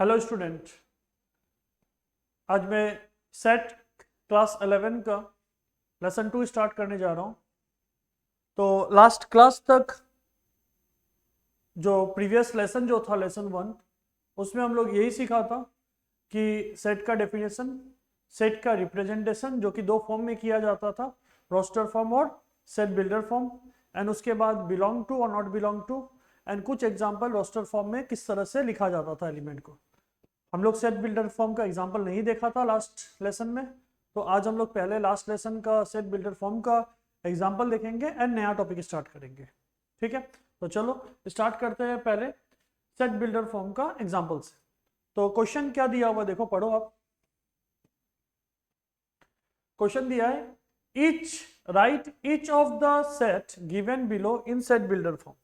Hello student, आज मैं set class 11 का लेसन 2 स्टार्ट करने जा रहा हूँ। तो लास्ट क्लास तक जो प्रीवियस लेसन जो था लेसन 1, उसमें हम लोग यही सीखा था कि सेट का डेफिनेशन, सेट का रिप्रेजेंटेशन जो कि दो फॉर्म में किया जाता था, रोस्टर फॉर्म और सेट बिल्डर फॉर्म, एंड उसके बाद बिलोंग टू और नॉट बिलोंग टू, एंड कुछ एग्जाम्पल रोस्टर फॉर्म में किस तरह से लिखा जाता था एलिमेंट को। हम लोग सेट बिल्डर फॉर्म का एग्जांपल नहीं देखा था लास्ट लेसन में, तो आज हम लोग पहले लास्ट लेसन का सेट बिल्डर फॉर्म का एग्जांपल देखेंगे एंड नया टॉपिक स्टार्ट करेंगे। ठीक है, तो चलो स्टार्ट करते हैं पहले सेट बिल्डर फॉर्म का एग्जांपल से। तो क्वेश्चन क्या दिया हुआ देखो, पढ़ो आप। क्वेश्चन दिया है each right each of the set given below in set builder form.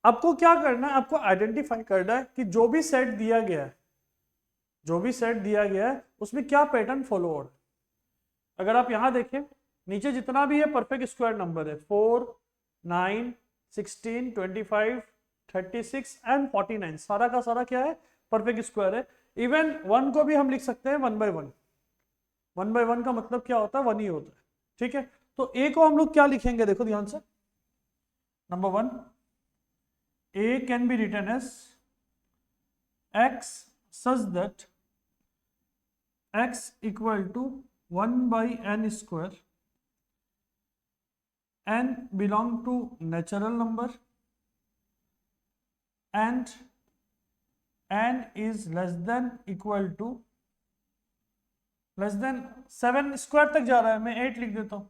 आपको क्या करना है, आपको आइडेंटिफाई करना है कि जो भी सेट दिया गया है, जो भी सेट दिया गया है उसमें क्या पैटर्न फॉलो हो रहा है। अगर आप यहां देखें, नीचे जितना भी है परफेक्ट स्क्वायर नंबर है, 4, 9, 16, 25, 36 एंड 49, सारा का सारा क्या है, परफेक्ट स्क्वायर है। इवन 1 को भी हम लिख सकते हैं 1 बाय 1। 1 बाय 1 का मतलब क्या होता है, 1 ही होता है। ठीक है, तो ए को हम लोग क्या लिखेंगे, देखो ध्यान से। Number 1, A can be written as x such that x equal to 1 by n square, n belong to natural number and n is less than equal to less than 7 square तक जा रहा है, मैं 8 लिख देता हूं।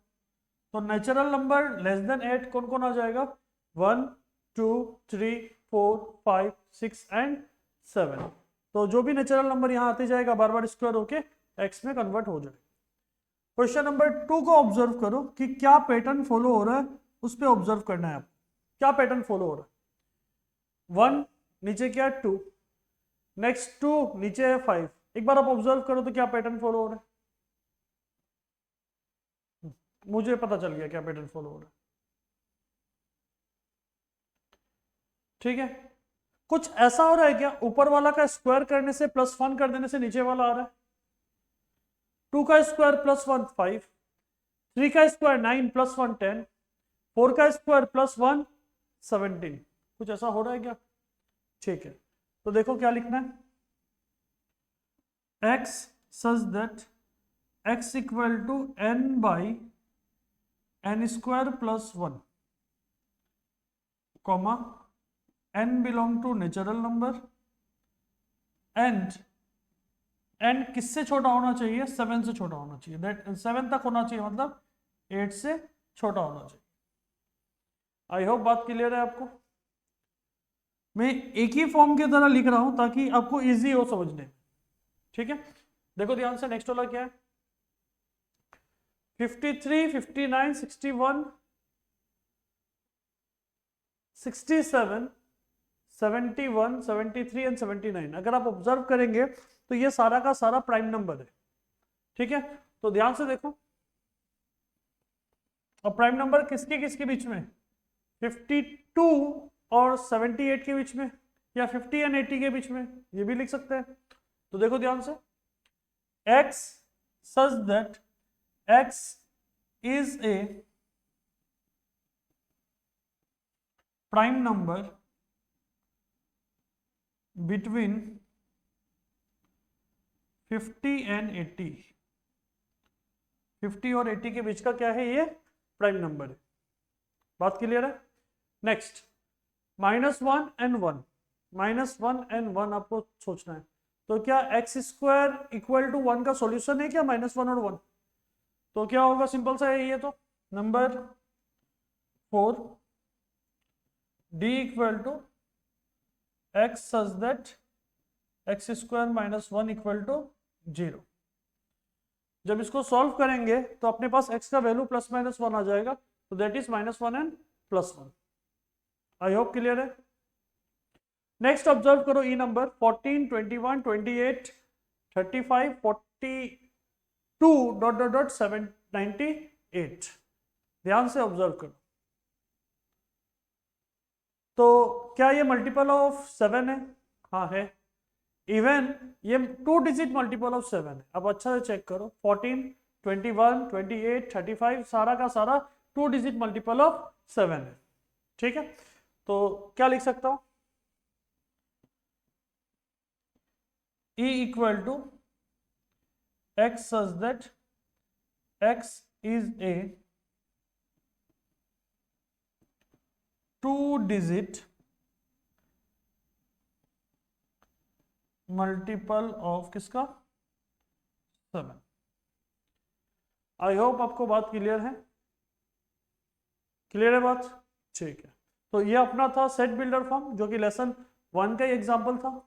तो नेचुरल नंबर लेस देन 8 कौन कौन आ जाएगा, 1, 2, 3, 4, 5, 6 एंड 7। तो जो भी नेचुरल नंबर यहाँ आते जाएगा बार बार स्क्वायर होके एक्स में कन्वर्ट हो जाएगा। क्वेश्चन नंबर 2 को ऑब्जर्व करो कि क्या पैटर्न फॉलो हो रहा है, उस पर ऑब्जर्व करना है आपको। क्या पैटर्न फॉलो हो रहा है, 1 नीचे क्या है 2, नेक्स्ट 2 नीचे है 5। एक बार आप ऑब्जर्व करो तो क्या पैटर्न फॉलो हो रहा है, मुझे पता चल गया क्या पैटर्न फॉलो हो रहा है। ठीक है, कुछ ऐसा हो रहा है क्या, ऊपर वाला का स्क्वायर करने से +1 कर देने से नीचे वाला आ रहा है। 2 का स्क्वायर +1 5, 3 का स्क्वायर 9 +1 10, 4 का स्क्वायर +1 17। कुछ ऐसा हो रहा है क्या। ठीक है, तो देखो क्या लिखना है, x such that x equal to n by n square plus 1, comma n belong to natural number and n किससे छोटा होना चाहिए, 7 से छोटा होना चाहिए। दैट 7 तक होना चाहिए, मतलब 8 से छोटा होना चाहिए। आई होप बात क्लियर है आपको। मैं एक ही फॉर्म की तरह लिख रहा हूं ताकि आपको इजी हो समझने। ठीक है, देखो ध्यान से, नेक्स्ट वाला क्या है, 53, 59, 61, 67, 71, 73 एंड 79। अगर आप ऑब्जर्व करेंगे तो ये सारा का सारा प्राइम नंबर है। ठीक है, तो ध्यान से देखो, और प्राइम नंबर किसके किसके बीच में, 52 और 78 के बीच में, या 50 एंड 80 के बीच में, ये भी लिख सकते हैं। तो देखो ध्यान से, x such that x is a prime number between 50 and 80। 50 और 80 के बीच का क्या है, ये प्राइम नंबर है। बात क्लियर है। नेक्स्ट, -1 एंड 1, -1 एंड 1 आपको सोचना है। तो क्या x स्क्वायर इक्वल टू 1 का सॉल्यूशन है क्या, -1 और 1। तो क्या होगा, सिंपल सा है ये। तो number 4, d equal to x such that x square -1 equal to 0। जब इसको सॉल्व करेंगे तो अपने पास x का वैल्यू +-1 आ जाएगा, तो that is -1 and +1। I hope clear है। नेक्स्ट ऑब्जर्व करो, ई नंबर 14, 21, 28, 35, 42 डॉट डॉट डॉट 98। ध्यान से ऑब्जर्व करो। तो क्या ये मल्टीपल ऑफ 7 है, हाँ है। इवन ये 2 डिजिट मल्टीपल ऑफ 7 है। अब अच्छा से चेक करो, 14, 21, 28, 35 सारा का सारा 2 डिजिट मल्टीपल ऑफ 7 है। ठीक है, तो क्या लिख सकता हूं, E equal to x such that x is a 2 digit multiple of किसका, 7। आई होप आपको बात क्लियर है, क्लियर है बात, ठीक है। तो ये अपना था सेट बिल्डर फॉर्म, जो कि लेसन 1 का ही एग्जाम्पल था।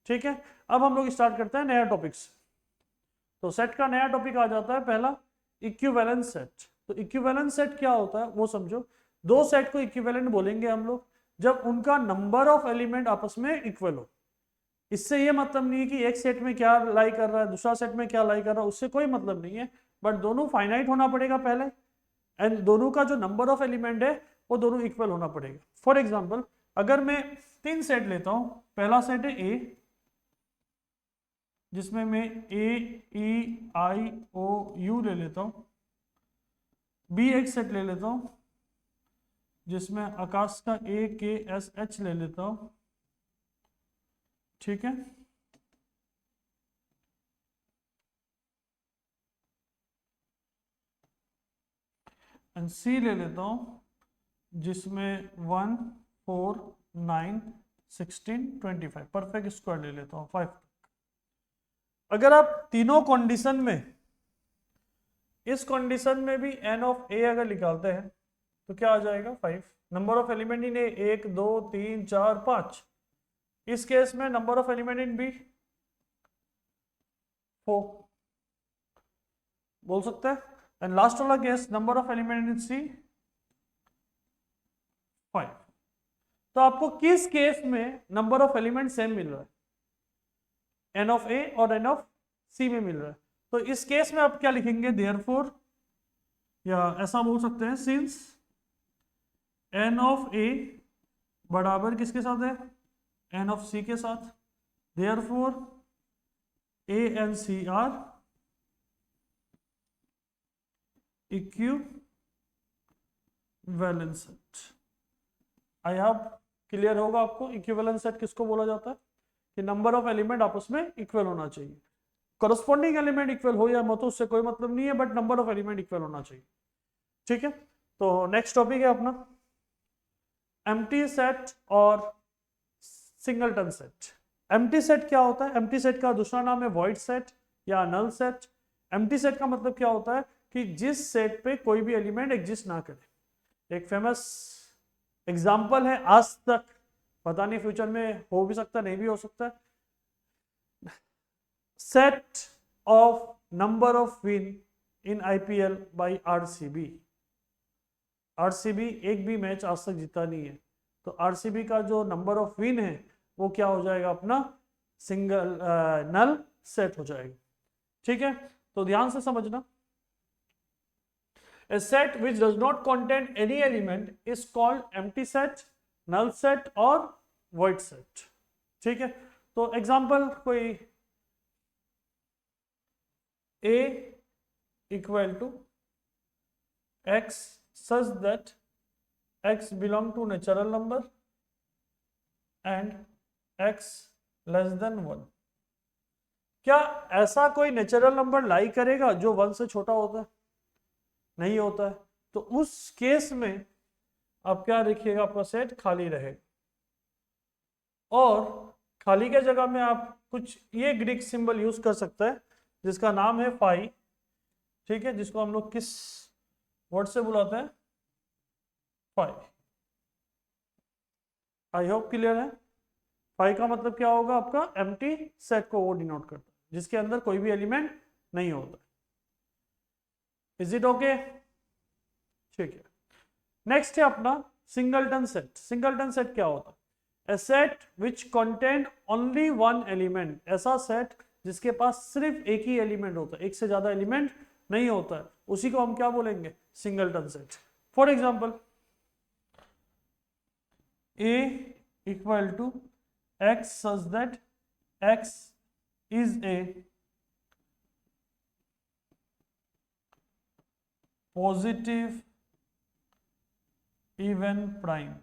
ठीक है, अब हम लोग स्टार्ट करते हैं नया टॉपिक से। तो सेट का नया टॉपिक आ जाता है पहला, इक्विवेलेंट सेट। तो इक्विवेलेंट सेट क्या होता है वो समझो। दो सेट को इक्विवेलेंट बोलेंगे हम लोग जब उनका नंबर ऑफ एलिमेंट आपस में इक्वल हो। इससे ये मतलब नहीं है कि एक सेट में क्या लाई कर रहा है, दूसरा सेट में क्या लाई कर रहा है, उससे कोई मतलब नहीं है। बट दोनों फाइनाइट होना पड़ेगा पहले, एंड दोनों का जो नंबर ऑफ एलिमेंट है वो दोनों इक्वल होना पड़ेगा। फॉर एग्जाम्पल, अगर मैं 3 सेट लेता हूं, पहला सेट है ए, जिसमें मैं ए ई आई ओ यू ले लेता हूं, बी एक सेट ले लेता हूं जिसमें आकाश का ए के एस एच ले लेता हूं। ठीक है, एंड सी ले लेता हूं जिसमें 1 4 9 16 25 परफेक्ट स्क्वायर ले लेता हूं 5। अगर आप तीनों कंडीशन में, इस कंडीशन में भी एन ऑफ ए अगर निकालते हैं तो क्या आ जाएगा 5। Number of element in A 1 2 3 4 5। इस केस में number of element in B 4 बोल सकते हैं। एंड लास्ट वाला case number of element in C 5। तो आपको किस केस में नंबर ऑफ एलिमेंट सेम मिल रहा है, एन ऑफ ए और एन ऑफ सी में मिल रहा है। तो इस केस में आप क्या लिखेंगे, देयरफॉर, या ऐसा बोल सकते हैं, सिंस एन ऑफ ए बराबर किसके साथ है, एन ऑफ सी के साथ, therefore A and C are equivalent set. I hope clear होगा आपको इक्विवेलेंट सेट किसको बोला जाता है, कि नंबर ऑफ एलिमेंट आपस में इक्वल होना चाहिए। करस्पॉन्डिंग एलिमेंट इक्वल हो या मत उससे कोई मतलब नहीं है, but number of element equal होना चाहिए। ठीक है, तो नेक्स्ट टॉपिक है अपना एम्प्टी सेट और सिंगलटन सेट। एम्प्टी सेट क्या होता है, एम्प्टी सेट का दूसरा नाम है वॉइड सेट या नल सेट। एम्प्टी सेट का मतलब क्या होता है कि जिस सेट पे कोई भी एलिमेंट एग्जिस्ट ना करे। एक फेमस एग्जाम्पल है आज तक, पता नहीं फ्यूचर में हो भी सकता नहीं भी हो सकता, set of number of win in IPL by RCB. RCB एक भी मैच आज तक जीता नहीं है, तो आरसीबी का जो नंबर ऑफ विन है वो क्या हो जाएगा, अपना सिंगल नल सेट हो जाएगा। ठीक है, तो ध्यान से समझना, a set which does not contain any element is called empty set, null set और void set। ठीक है, तो एग्जांपल कोई a equal to x such that x belong to natural number and x less than 1। क्या ऐसा कोई natural number लाई करेगा जो 1 से छोटा होता है, नहीं होता है। तो उस केस में आप क्या लिखिएगा, आपका सेट खाली रहेगा, और खाली के जगह में आप कुछ ये ग्रीक सिंबल यूज कर सकते हैं जिसका नाम है फाई। ठीक है, जिसको हम लोग किस वर्ड से बुलाते हैं, फाई। आई होप क्लियर है। फाई का मतलब क्या होगा, आपका एम्प्टी सेट को वो डिनोट करता है जिसके अंदर कोई भी एलिमेंट नहीं होता। इज इट ओके, ठीक है। नेक्स्ट है अपना सिंगलटन सेट। सिंगलटन सेट क्या होता है, a set which contain only one element. ऐसा सेट जिसके पास सिर्फ एक ही एलिमेंट होता है, एक से ज्यादा एलिमेंट नहीं होता है, उसी को हम क्या बोलेंगे, singleton set. For example A equal to x such that x is a positive even prime,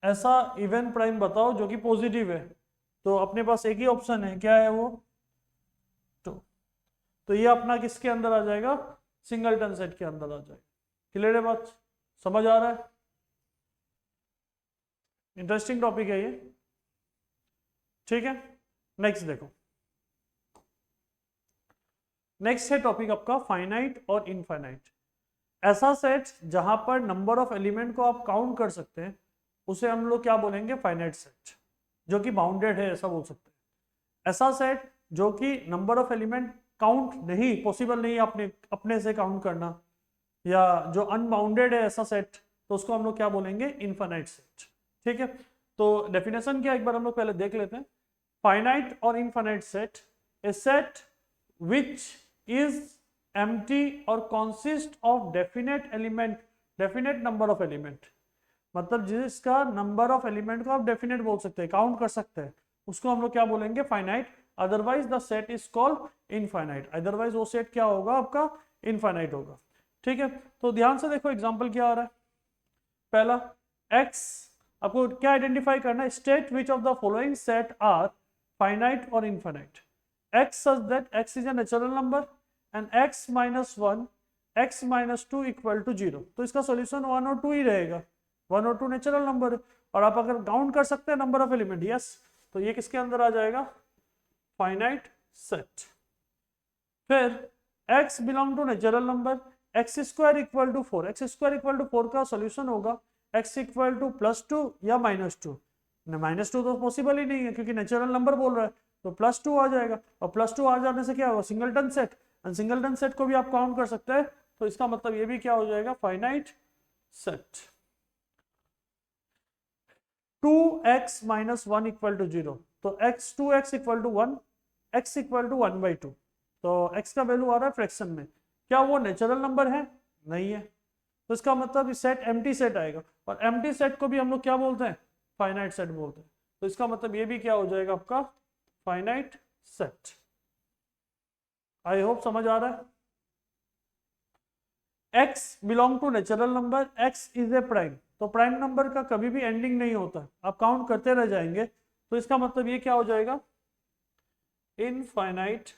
ऐसा इवन प्राइम बताओ जो कि पॉजिटिव है। तो अपने पास एक ही ऑप्शन है, क्या है वो, 2। तो ये अपना किसके अंदर आ जाएगा, सिंगलटन सेट के अंदर आ जाएगा। क्लियर है बात, समझ आ रहा है? इंटरेस्टिंग टॉपिक है ये, ठीक है। नेक्स्ट देखो, नेक्स्ट है टॉपिक आपका फाइनाइट और इनफाइनाइट। ऐसा सेट जहां पर नंबर ऑफ एलिमेंट को आप काउंट कर सकते हैं उसे हम लोग क्या बोलेंगे, फाइनाइट सेट, जो कि बाउंडेड है ऐसा बोल सकते हैं। ऐसा सेट जो कि नंबर ऑफ एलिमेंट काउंट नहीं, पॉसिबल नहीं अपने से काउंट करना, या जो अनबाउंडेड है ऐसा सेट, तो उसको हम लोग क्या बोलेंगे, इनफाइनाइट सेट, ठीक है। तो डेफिनेशन क्या एक बार हम लोग पहले देख लेते हैं। फाइनाइट और infinite set, A set which is empty or consist of definite number of element, मतलब जिसका नंबर ऑफ एलिमेंट को आप डेफिनेट बोल सकते हैं, काउंट कर सकते हैं, उसको हम लोग क्या बोलेंगे, finite. Otherwise the set is called infinite, otherwise वो सेट क्या होगा आपका, इनफाइनाइट होगा, ठीक है। तो ध्यान से देखो एग्जांपल क्या आ रहा है। पहला x, आपको क्या आइडेंटिफाई करना है, state which of the following set are finite और infinite. x such that x is a natural number and x minus 1 x minus 2 equal to 0। तो इसका सॉल्यूशन 1 और 2 ही रहेगा, 1 और 2 नेचुरल नंबर है, और आप अगर काउंट कर सकते हैं नंबर ऑफ एलिमेंट, यस, तो ये किसके अंदर आ जाएगा, फाइनाइट सेट। फिर x belong to natural number, x square equal to 4, x square equal to 4 का सॉल्यूशन होगा x इक्वल टू +2 या -2। -2 तो पॉसिबल ही नहीं है क्योंकि नेचुरल नंबर बोल रहा है, तो +2 आ जाएगा, और +2 आ जाने से क्या होगा, singleton set, and singleton set को भी आप काउंट कर सकते हैं, तो इसका मतलब ये भी क्या हो जाएगा, finite set. 2x - 1 equal to 0, तो 2x equal to 1, x equal to 1/2, तो x का वैल्यू आ रहा है फ्रैक्शन में, क्या वो नेचुरल नंबर है, नहीं है, तो इसका मतलब सेट एम्प्टी सेट आएगा, और एम्प्टी सेट को भी हम लोग क्या बोलते हैं, फाइनाइट सेट बोलते हैं। तो इसका मतलब ये भी क्या हो जाएगा आपका, फाइनाइट सेट। आई होप समझ आ रहा है। x belong to natural number, x is a prime, तो प्राइम नंबर का कभी भी एंडिंग नहीं होता, आप काउंट करते रह जाएंगे, तो इसका मतलब ये क्या हो जाएगा, infinite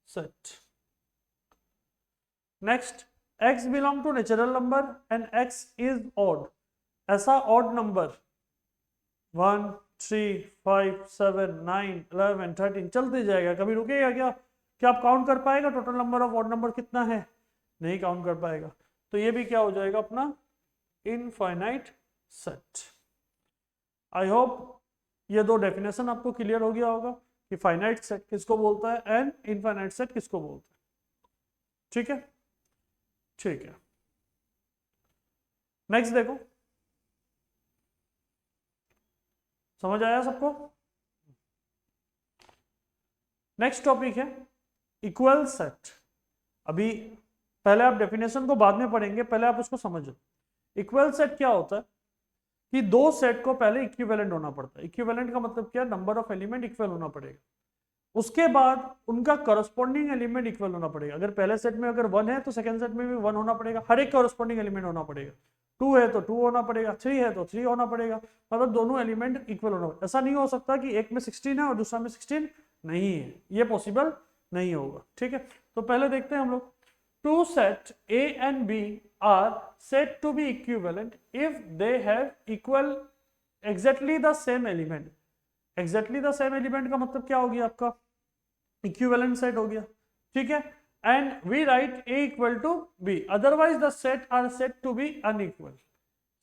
set. Next, x belong to natural number and x is odd, ऐसा ऑड नंबर 1 3 5 7 9 11 13 चलते जाएगा, कभी रुकेगा क्या आप काउंट कर पाएगा total number of odd number कितना है, नहीं काउंट कर पाएगा, तो ये भी क्या हो जाएगा अपना, इनफाइनाइट सेट। आई होप ये दो डेफिनेशन आपको क्लियर हो गया होगा कि फाइनाइट सेट किसको बोलता है एंड इनफाइनाइट सेट किसको बोलता है, ठीक है, ठीक है। नेक्स्ट देखो, समझ आया सबको। नेक्स्ट टॉपिक है इक्वल सेट। अभी पहले आप डेफिनेशन को बाद में पढ़ेंगे, पहले आप उसको समझो। इक्वल सेट क्या होता है कि दो सेट को पहले इक्विवेलेंट होना पड़ता है। इक्विवेलेंट का मतलब क्या, नंबर ऑफ एलिमेंट इक्वल होना पड़ेगा, उसके बाद उनका करस्पॉन्डिंग एलिमेंट इक्वल होना पड़ेगा। अगर पहले सेट में अगर 1 है तो सेकंड सेट में भी 1 होना पड़ेगा, हर एक करस्पॉन्डिंग एलिमेंट होना पड़ेगा। 2 है तो 2 होना पड़ेगा, 3 है तो 3 होना पड़ेगा, मतलब दोनों एलिमेंट इक्वल होना पड़ेगा। ऐसा नहीं हो सकता कि एक में 16 है और दूसरा में 16 नहीं है, ये पॉसिबल नहीं होगा, ठीक है। तो पहले देखते हैं हम लोग, two set A and B are said to be equivalent if they have equal exactly the same element। exactly the same element का मतलब क्या हो गया आपका, equivalent set हो गया, ठीक है। and we write A equal to B, otherwise the set are said to be unequal,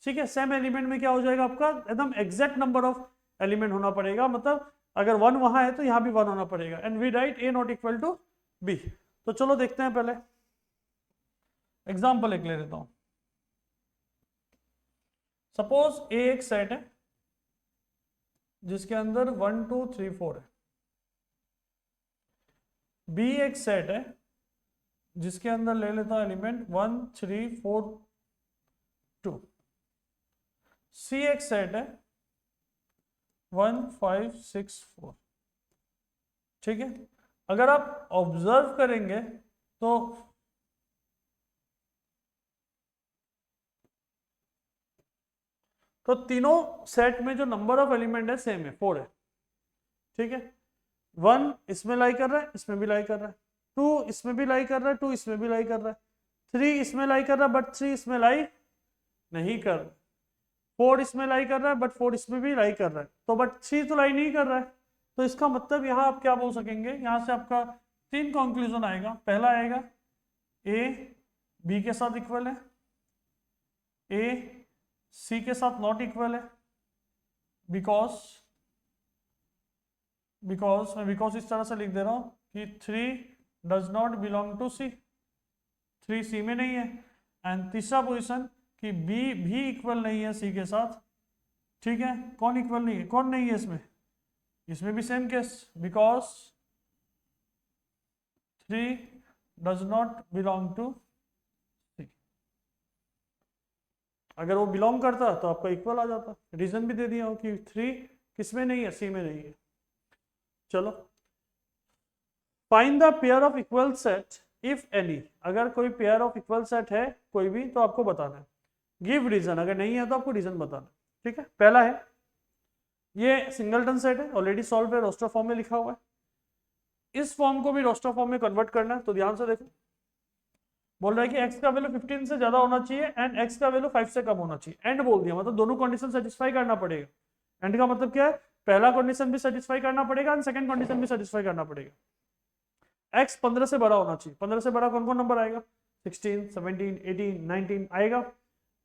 ठीक है। सेम एलिमेंट में क्या हो जाएगा आपका, एकदम एग्जैक्ट नंबर ऑफ एलिमेंट होना पड़ेगा, मतलब अगर 1 वहां है तो यहां भी 1 होना पड़ेगा, and we write A not equal to B। तो चलो देखते हैं, पहले एग्जाम्पल एक ले लेता हूं। सपोज ए एक सेट है जिसके अंदर 1 2 3 4 है, बी एक सेट है जिसके अंदर ले लेता हूं एलिमेंट 1 3 4 2, सी एक सेट है 1564। ठीक है, अगर आप ऑब्जर्व करेंगे तो तीनों सेट में जो नंबर ऑफ एलिमेंट है सेम है, 4 है। ठीक है, 1 इसमें लाई कर रहा है, इसमें भी लाई कर रहा है, 2 इसमें भी लाई कर रहा है, 2 इसमें भी लाई कर रहा है, 3 इसमें लाई कर रहा है बट 3 इसमें लाई नहीं कर रहा है, 4 इसमें लाई कर रहा है बट 4 इसमें भी लाई कर रहा है, तो बट 3 तो लाई नहीं कर रहा है। तो इसका मतलब यहाँ आप क्या बोल सकेंगे, यहाँ से आपका 3 कंक्लूजन आएगा। पहला आएगा ए बी के साथ इक्वल है, ए सी के साथ नॉट इक्वल है, बिकॉज मैं बिकॉज इस तरह से लिख दे रहा हूँ कि 3 डज नॉट बिलोंग टू सी, 3 सी में नहीं है। एंड तीसरा पोजीशन कि बी भी इक्वल नहीं है सी के साथ। ठीक है, कौन इक्वल नहीं है, कौन नहीं है इसमें भी same case, because 3 does not belong to C. अगर वो बिलोंग करता तो आपका इक्वल आ जाता। रीजन भी दे दिया हो कि 3 किसमें नहीं है, सी में नहीं है। चलो, find the pair of equal set if any. अगर कोई पेयर ऑफ इक्वल सेट है कोई भी तो आपको बताना है। गिव रीजन, अगर नहीं है तो आपको रीजन बताना है। ठीक है, पहला है ये सिंगलटन सेट है, ऑलरेडी सॉल्व है, रोस्टर फॉर्म में लिखा हुआ है। इस फॉर्म को भी रोस्टर फॉर्म में कन्वर्ट करना है, तो ध्यान से देखो। बोल रहा है कि x का वैल्यू 15 से ज्यादा होना चाहिए एंड x का वैल्यू 5 से कम होना चाहिए। एंड बोल दिया, मतलब दोनों कंडीशन सेटिस्फाई करना पड़ेगा। एंड का मतलब क्या है, पहला कंडीशन भी सेटिस्फाई करना पड़ेगा एंड सेकंड कंडीशन भी सेटिस्फाई करना पड़ेगा। x 15 से बड़ा होना चाहिए। 15 से बड़ा कौन कौन नंबर आएगा, 16, 17, 18, 19 आएगा।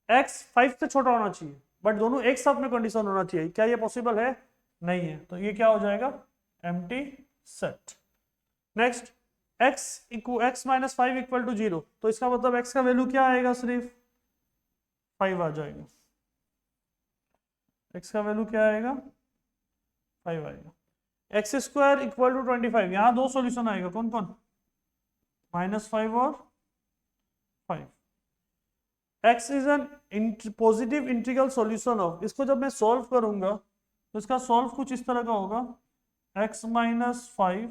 x 5 से छोटा होना चाहिए, बट दोनों एक साथ में कंडीशन होना चाहिए। क्या ये पॉसिबल है, नहीं है, तो ये क्या हो जाएगा, empty set. Next, x minus 5 equal to 0, तो इसका मतलब x का वैल्यू क्या आएगा, सिर्फ 5 आ जाएगा। x का वैल्यू क्या आएगा, 5 आएगा। एक्स स्क्वायर इक्वल टू 25, यहां दो सॉल्यूशन आएगा, कौन कौन, -5 और 5। x is an positive integral solution of, इसको जब मैं सॉल्व करूंगा तो इसका सॉल्व कुछ इस तरह का होगा, x minus 5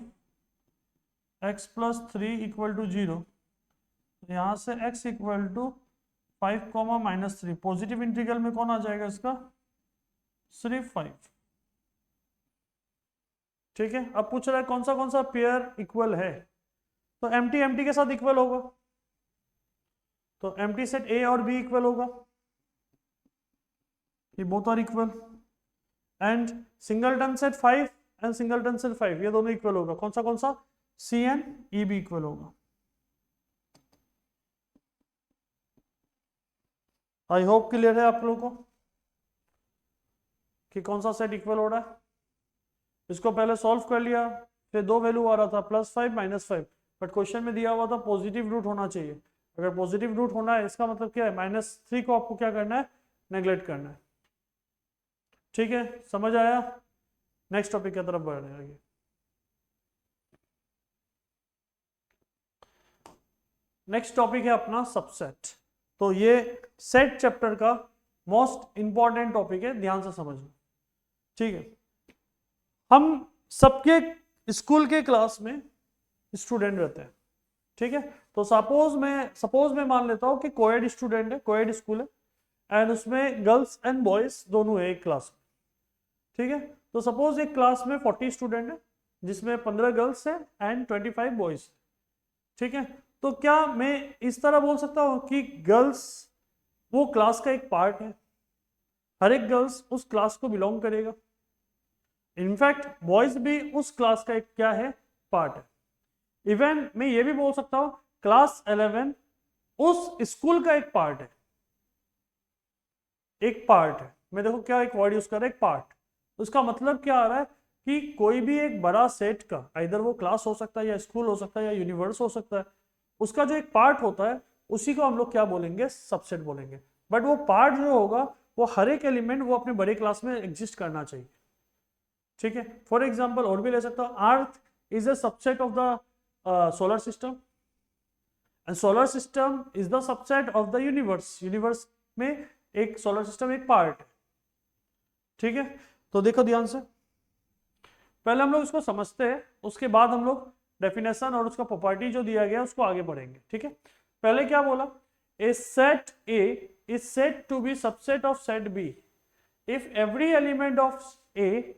x plus 3 equal to 0। यहां से x equal to 5 -3, positive integral में कौन आ जाएगा इसका, सिर्फ 5। ठीक है, अब पूछ रहा है कौन सा पेयर इक्वल है, तो एम्प्टी के साथ इक्वल होगा, तो एम्प्टी सेट ए और बी इक्वल होगा, ये both are equal. And singleton set 5 and singleton set 5, ये दोनों इक्वल होगा। कौन सा सी एंड ई भी इक्वल होगा। आई होप क्लियर है आप लोगों को कि कौन सा सेट इक्वल हो रहा है। इसको पहले सॉल्व कर लिया, फिर दो वैल्यू आ रहा था, +5 -5, बट क्वेश्चन में दिया हुआ था पॉजिटिव रूट होना चाहिए। अगर पॉजिटिव रूट होना है इसका मतलब क्या है, -3 को आपको क्या करना है, नेग्लेक्ट करना है। ठीक है, समझ आया। नेक्स्ट टॉपिक की तरफ बढ़ रहे हैं आगे। नेक्स्ट टॉपिक है अपना सबसेट। तो ये सेट चैप्टर का मोस्ट इंपॉर्टेंट टॉपिक है, ध्यान से समझना। ठीक है, हम सबके स्कूल के क्लास में स्टूडेंट रहते हैं। ठीक है, तो सपोज मैं मान लेता हूं कि कोएड स्टूडेंट है, कोएड स्कूल है, एंड उसमें गर्ल्स एंड बॉयज दोनों है एक क्लास में। ठीक है, तो सपोज एक क्लास में 40 स्टूडेंट है, जिसमें 15 गर्ल्स है एंड 25 बॉयज। ठीक है, तो क्या मैं इस तरह बोल सकता हूं कि गर्ल्स वो क्लास का एक पार्ट है, हर एक गर्ल्स उस क्लास को बिलोंग करेगा। इनफैक्ट बॉयज भी उस क्लास का एक क्या है, पार्ट है। इवन मैं ये भी बोल सकता हूं क्लास 11 उस स्कूल का एक पार्ट है, एक पार्ट है। मैं देखो क्या एक वर्ड यूज कर रहा है, एक पार्ट। उसका मतलब क्या आ रहा है कि कोई भी एक बड़ा सेट का, इधर वो क्लास हो सकता है या स्कूल हो सकता है या यूनिवर्स हो सकता है, उसका जो एक पार्ट होता है उसी को हम लोग क्या बोलेंगे, सबसेट बोलेंगे। बट वो पार्ट जो होगा वो हर एक एलिमेंट वो अपने बड़े क्लास में एग्जिस्ट करना चाहिए। ठीक है, फॉर एग्जाम्पल और भी ले सकता हूँ, earth is a subset of the solar system and solar system is the subset of the universe. Universe में एक सोलर सिस्टम एक पार्ट है। ठीक है, तो देखो ध्यान से, पहले हम लोग इसको समझते हैं, उसके बाद हम लोग डेफिनेशन और उसका प्रॉपर्टी जो दिया गया उसको आगे बढ़ेंगे। ठीक है, पहले क्या बोला, a set A is said to be subset of set B if every element of A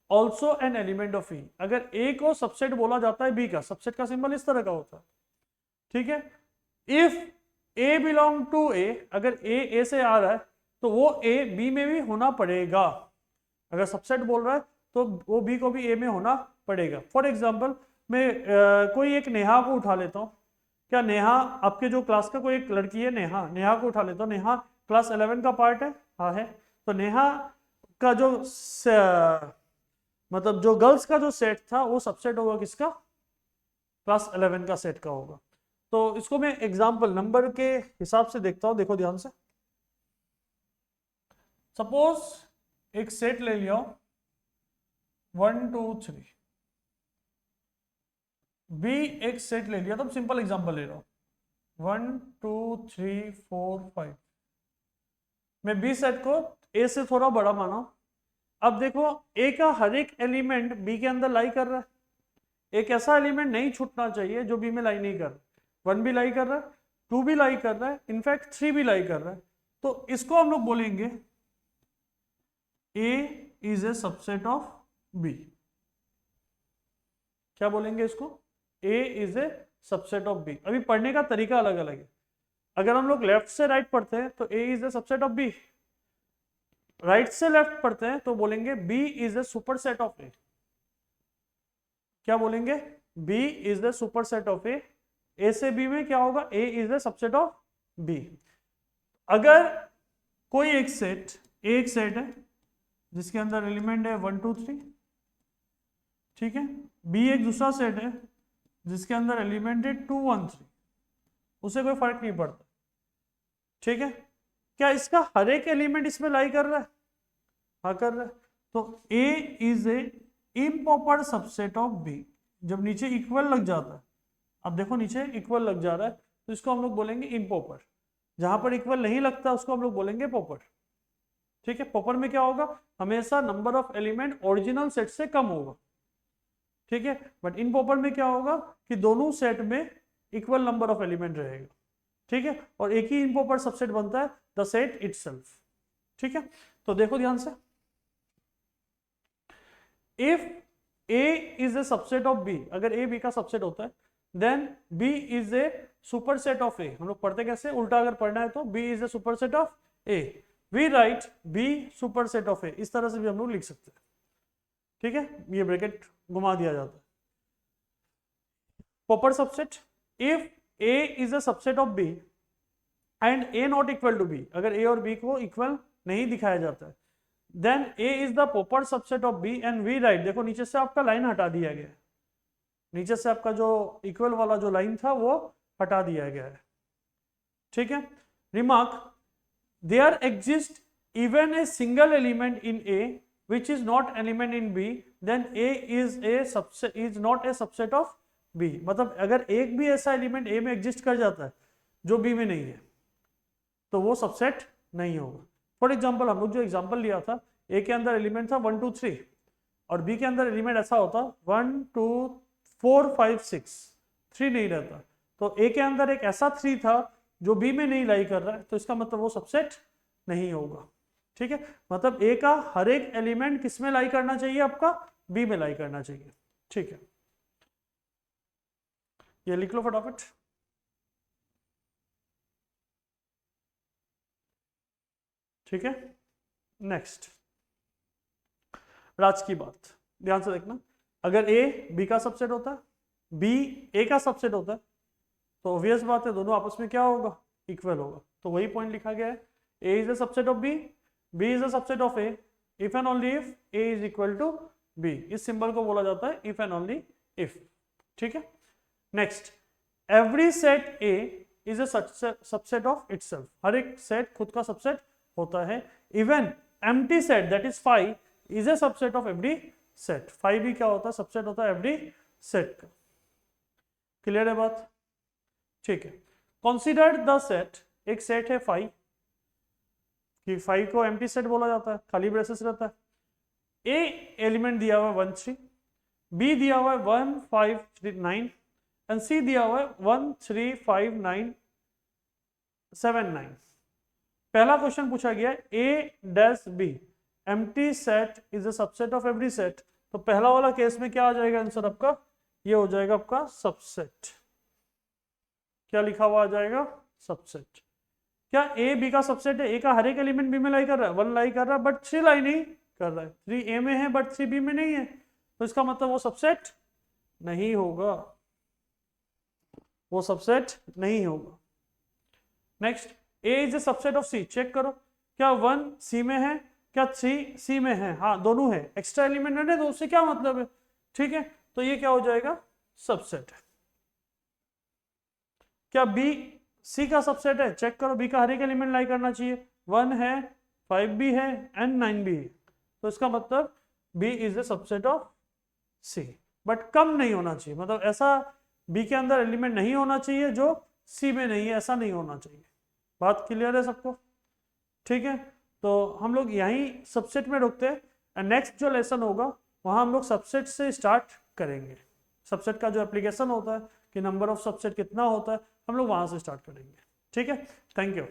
also an element of E. अगर ए को सबसेट बोला जाता है बी का, सबसेट का सिंबल इस तरह का होता है। ठीक है, इफ ए बिलोंग टू ए, अगर ए से आ रहा है तो वो ए बी में भी होना पड़ेगा। अगर सबसेट बोल रहा है तो वो बी को भी ए में होना पड़ेगा। फॉर एग्जाम्पल मैं कोई एक नेहा को उठा लेता हूँ। क्या नेहा आपके जो क्लास का कोई एक लड़की है, नेहा, नेहा को उठा लेता हूँ। नेहा क्लास 11 का पार्ट है, हाँ है। तो नेहा का जो मतलब जो गर्ल्स का जो सेट था वो सबसेट होगा किसका, क्लास 11 का सेट का होगा। तो इसको मैं एग्जाम्पल नंबर के हिसाब से देखता हूं, देखो ध्यान से। सपोज एक सेट ले लिया 1 2 3, बी एक सेट ले लिया, तो सिंपल एग्जांपल ले रहा हूं 1 2 3 4 5। मैं बी सेट को ए से थोड़ा बड़ा माना। अब देखो ए का हर एक एलिमेंट बी के अंदर लाई कर रहा है। एक ऐसा एलिमेंट नहीं छूटना चाहिए जो बी में लाई नहीं कर रहा। 1 भी लाई कर रहा है, 2 भी लाई कर रहा है, इनफैक्ट 3 भी लाई कर रहा है। तो इसको हम लोग बोलेंगे A is a subset of B. क्या बोलेंगे इसको, A is a subset of B. अभी पढ़ने का तरीका अलग अलग है। अगर हम लोग लेफ्ट से राइट पढ़ते हैं तो A is a subset of B, right से लेफ्ट पढ़ते हैं तो बोलेंगे B is a super set of A. क्या बोलेंगे, B is the super set of A. A से बी में क्या होगा, A is the subset of B. अगर कोई एक सेट, एक सेट है जिसके अंदर एलिमेंट है 1 2 3, ठीक है, बी एक दूसरा सेट है जिसके अंदर एलिमेंट है 2 1 3, उसे कोई फर्क नहीं पड़ता। ठीक है, क्या इसका हर एक एलिमेंट इसमें लाई कर रहा है, हाँ कर रहा है। तो A is a improper subset of B. जब नीचे इक्वल लग जाता है, अब देखो नीचे इक्वल लग जा रहा है तो इसको हम लोग बोलेंगे इम्प्रॉपर। जहां पर इक्वल नहीं लगता उसको हम लोग बोलेंगे प्रॉपर। ठीक है, प्रॉपर में क्या होगा, हमेशा number of element original set से कम होगा। ठीक है, बट इम्प्रॉपर में क्या होगा कि दोनों सेट में इक्वल नंबर ऑफ एलिमेंट रहेगा। ठीक है, और एक ही इम्प्रॉपर सबसेट बनता है, द सेट इटसेल्फ। ठीक है, तो देखो ध्यान से, if A is a subset of B, अगर A B का सबसेट होता है, then B is a super set of A। हम लोग पढ़ते कैसे, उल्टा अगर पढ़ना है तो B is a super set of A, we write B super set of A। इस तरह से भी हम लोग लिख सकते हैं। ठीक है, ये ब्रैकेट घुमा दिया जाता है। Proper subset, if A is a subset of B and A not equal to B, अगर A और B को इक्वल नहीं दिखाया जाता है, then A is the proper subset of B and we write, देखो नीचे से आपका लाइन हटा दिया गया है, नीचे से आपका जो इक्वल वाला जो लाइन था वो हटा दिया गया है। ठीक है, remark, there exist even a single element in A which is not element in B, then A is a subset, is not a subset of B। मतलब अगर एक भी ऐसा एलिमेंट A में एग्जिस्ट कर जाता है जो B में नहीं है तो वो सबसेट नहीं होगा। फॉर एग्जाम्पल हम लोग जो एग्जाम्पल लिया था, ए के अंदर एलिमेंट था 1 2 3 और बी के अंदर एलिमेंट ऐसा होता 1 2 4 5 6, 3 नहीं रहता। तो ए के अंदर एक ऐसा 3 था जो बी में नहीं लाई कर रहा है, तो इसका मतलब वो सबसेट नहीं होगा। ठीक है, मतलब ए का हर एक एलिमेंट किस में लाई करना चाहिए, आपका बी में लाई करना चाहिए। ठीक है, ये लिख लो फटाफट। ठीक है, नेक्स्ट राज की बात ध्यान से देखना। अगर ए बी का सबसेट होता है, बी ए का सबसेट होता है, तो ऑब्वियस बात है दोनों आपस में क्या होगा, इक्वल होगा। तो वही पॉइंट लिखा गया है, A is a subset of B, B is a subset of A, if and only if A is equal to B. इस सिंबल को बोला जाता है इफ एंड ओनली इफ। ठीक है, next, every set A is a subset of itself. हर एक set खुद का सबसेट होता है। Even empty set that is 5 is a subset of every set. 5 भी क्या होता है, सबसेट होता है एवरी सेट का। क्लियर है बात? ठीक है, कंसीडर द सेट, एक सेट है 5 कि 5 को एम्प्टी सेट बोला जाता है, खाली ब्रेसेस रहता है। ए एलिमेंट दिया हुआ है 1 3, बी दिया हुआ है 1 5 3 9 एंड सी दिया हुआ है 1 3 5 9 7 9। पहला क्वेश्चन पूछा गया A dash B empty set is a subset of every set. तो पहला वाला केस में क्या आ जाएगा आंसर आपका, ये हो जाएगा आपका सबसेट। क्या लिखा हुआ आ जाएगा, सबसेट। क्या ए बी का सबसेट है? ए का हर एक एलिमेंट बी में लाई कर रहा है, 1 लाई कर रहा है, बट 3 लाई नहीं कर रहा है। 3 ए में है बट 3 बी में नहीं है, तो इसका मतलब वो सबसेट नहीं होगा, वो सबसेट नहीं होगा। Next, A is a subset of C. Check करो, क्या 1 सी में है, क्या 3 सी में है? हाँ दोनों है, एक्स्ट्रा एलिमेंट है तो उससे क्या मतलब है, ठीक है। तो ये क्या हो जाएगा, सबसेट है। क्या बी सी का सबसेट है? चेक करो, बी का हर एक एलिमेंट लाई करना चाहिए, 1 है, 5 भी है एंड 9 भी है, तो इसका मतलब B is a subset of C. But कम नहीं होना चाहिए, मतलब ऐसा बी के अंदर एलिमेंट नहीं होना चाहिए जो सी में नहीं है, ऐसा नहीं होना चाहिए। बात क्लियर है सबको, ठीक है। तो हम लोग यहीं सबसेट में रुकते हैं, एंड नेक्स्ट जो लेसन होगा वहाँ हम लोग सबसेट से स्टार्ट करेंगे। सबसेट का जो एप्लीकेशन होता है कि नंबर ऑफ सबसेट कितना होता है, हम लोग वहाँ से स्टार्ट करेंगे, ठीक है। Thank you.